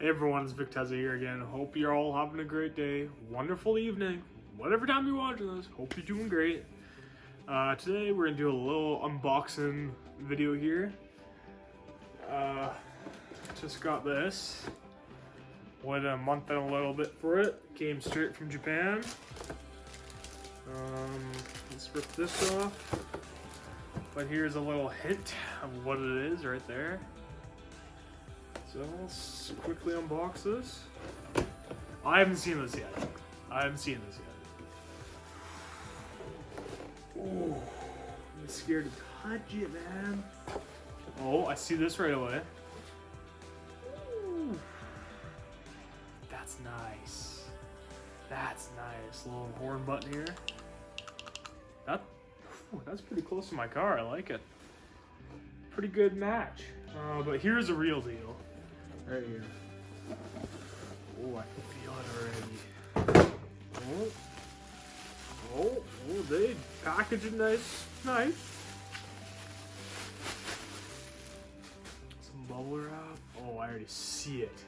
Hey everyone, it's Altezza here again. Hope you're all having a great day, wonderful evening, whatever time you're watching this. Hope you're doing great. Today we're gonna do a little unboxing video here. Just got this. Waited a month and a little bit for it. Came straight from Japan. Let's rip this off. But here's a little hint of what it is right there. So let's quickly unbox this. I haven't seen this yet. Oh, I'm scared to touch it, man. Oh, I see this right away. Ooh. That's nice. That's nice. Little horn button here. That's pretty close to my car. I like it. Pretty good match. But here's the real deal. Right here. Oh, I can feel it already. Oh, they package it nice. Some bubble wrap. Oh, I already see it.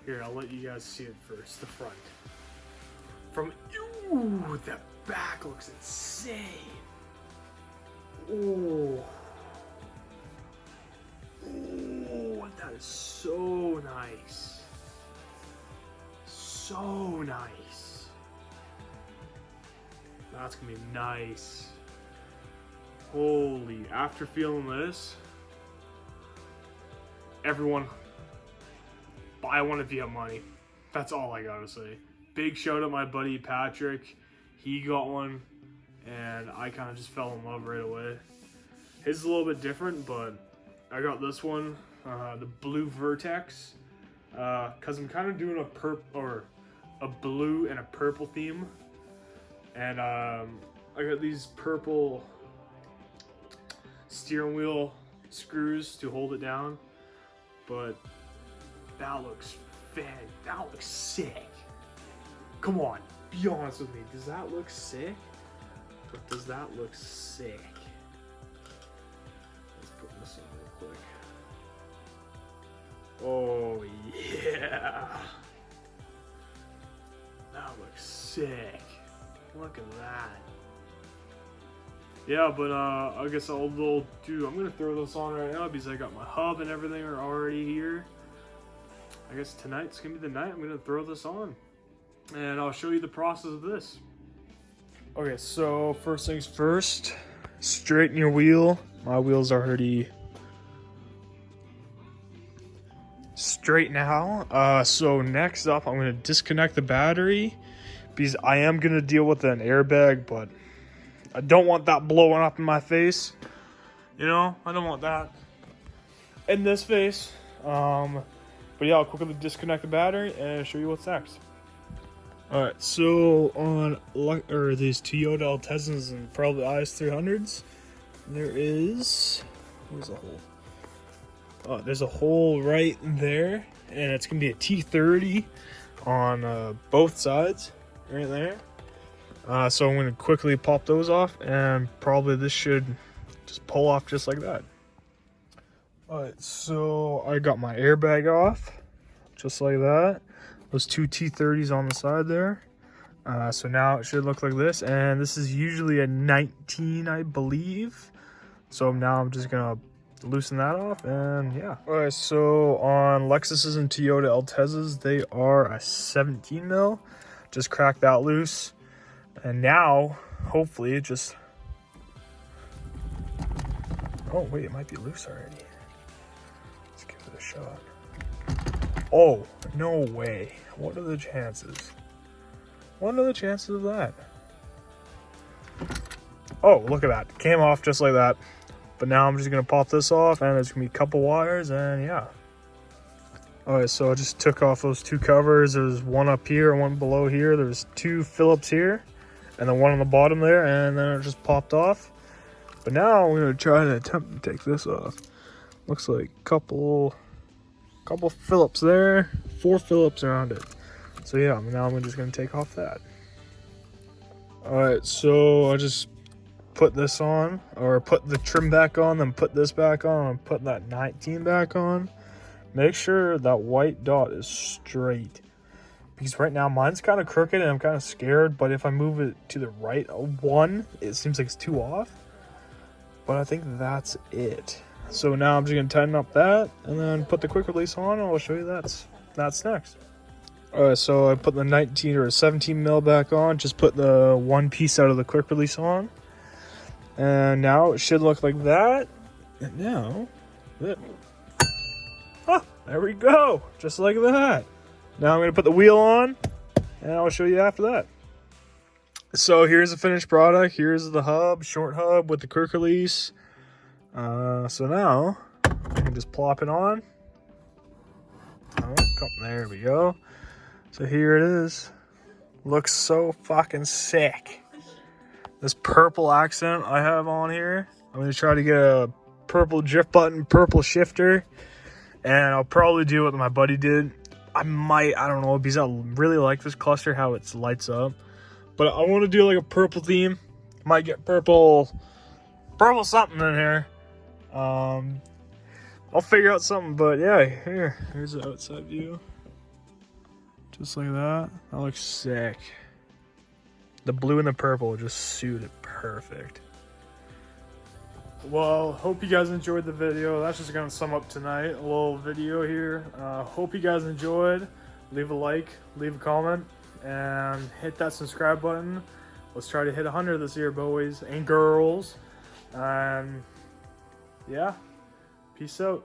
Here, I'll let you guys see it first. The front. Ooh, the back looks insane. Oh. Oh, that is so nice. So nice. That's gonna be nice. Holy, after feeling this, everyone buy one if you have money. That's all I gotta say. Big shout out my buddy Patrick. He got one and I kind of just fell in love right away. His is a little bit different, but I got this one, the blue Vertex, because I'm kind of doing a blue and a purple theme, and I got these purple steering wheel screws to hold it down, but that looks sick. Come on, be honest with me. Does that look sick? Or does that look sick? Let's put this on real quick. Oh yeah. That looks sick. Look at that. Yeah, but I guess I'm gonna throw this on right now because I got my hub and everything are already here. I guess tonight's gonna be the night I'm gonna throw this on. And I'll show you the process of this. Okay, so first things first, straighten your wheel. My wheel's already straight now. So next up, I'm gonna disconnect the battery because I am gonna deal with an airbag, but I don't want that blowing up in my face. You know, I don't want that in this face. But yeah, I'll quickly disconnect the battery and show you what's next. Alright, so on these Toyota Altezzas and probably IS300s, there's a hole. Oh, there's a hole right there, and it's gonna be a T30 on both sides, right there. So I'm gonna quickly pop those off, and probably this should just pull off just like that. Alright, so I got my airbag off, just like that. Those two T30s on the side there. So now it should look like this, and this is usually a 19, I believe. So now I'm just gonna loosen that off, and yeah. All right, so on Lexuses and Toyota Altezzas, they are a 17 mil. Just crack that loose, and now hopefully it just. Oh wait, it might be loose already. Let's give it a shot. Oh, no way. What are the chances? What are the chances of that? Oh, look at that. Came off just like that. But now I'm just going to pop this off, and there's going to be a couple wires, and yeah. Alright, so I just took off those two covers. There's one up here and one below here. There's two Phillips here, and then one on the bottom there, and then it just popped off. But now I'm going to try to attempt to take this off. Looks like a couple Phillips there, 4 Phillips around it. So yeah, now I'm just gonna take off that. All right, so I just put this on, or put the trim back on, then put this back on, and put that 19 back on. make sure that white dot is straight. Because right now mine's kind of crooked and I'm kind of scared. But if I move it to the right one, it seems like it's 2 off. But I think that's it. So now I'm just going to tighten up that and then put the quick release on. And I'll show you that's next. Alright, so I put the 19 or 17 mil back on. Just put the one piece out of the quick release on. And now it should look like that. And now, there we go. Just like that. Now I'm going to put the wheel on. And I'll show you after that. So here's the finished product. Here's the hub, short hub with the quick release. So now I can just plop it on. Oh, there we go. So here it is. Looks so fucking sick. This purple accent I have on here. I'm going to try to get a purple drift button, purple shifter. And I'll probably do what my buddy did. I don't know, because I really like this cluster, how it lights up. But I want to do like a purple theme. Might get purple something in here. I'll figure out something, but yeah, here's the outside view. Just like that. That looks sick. The blue and the purple just suit it perfect. Well, hope you guys enjoyed the video. That's just gonna sum up tonight. A little video here. Hope you guys enjoyed. Leave a like, leave a comment, and hit that subscribe button. Let's try to hit 100 this year, boys and girls. And yeah, peace out.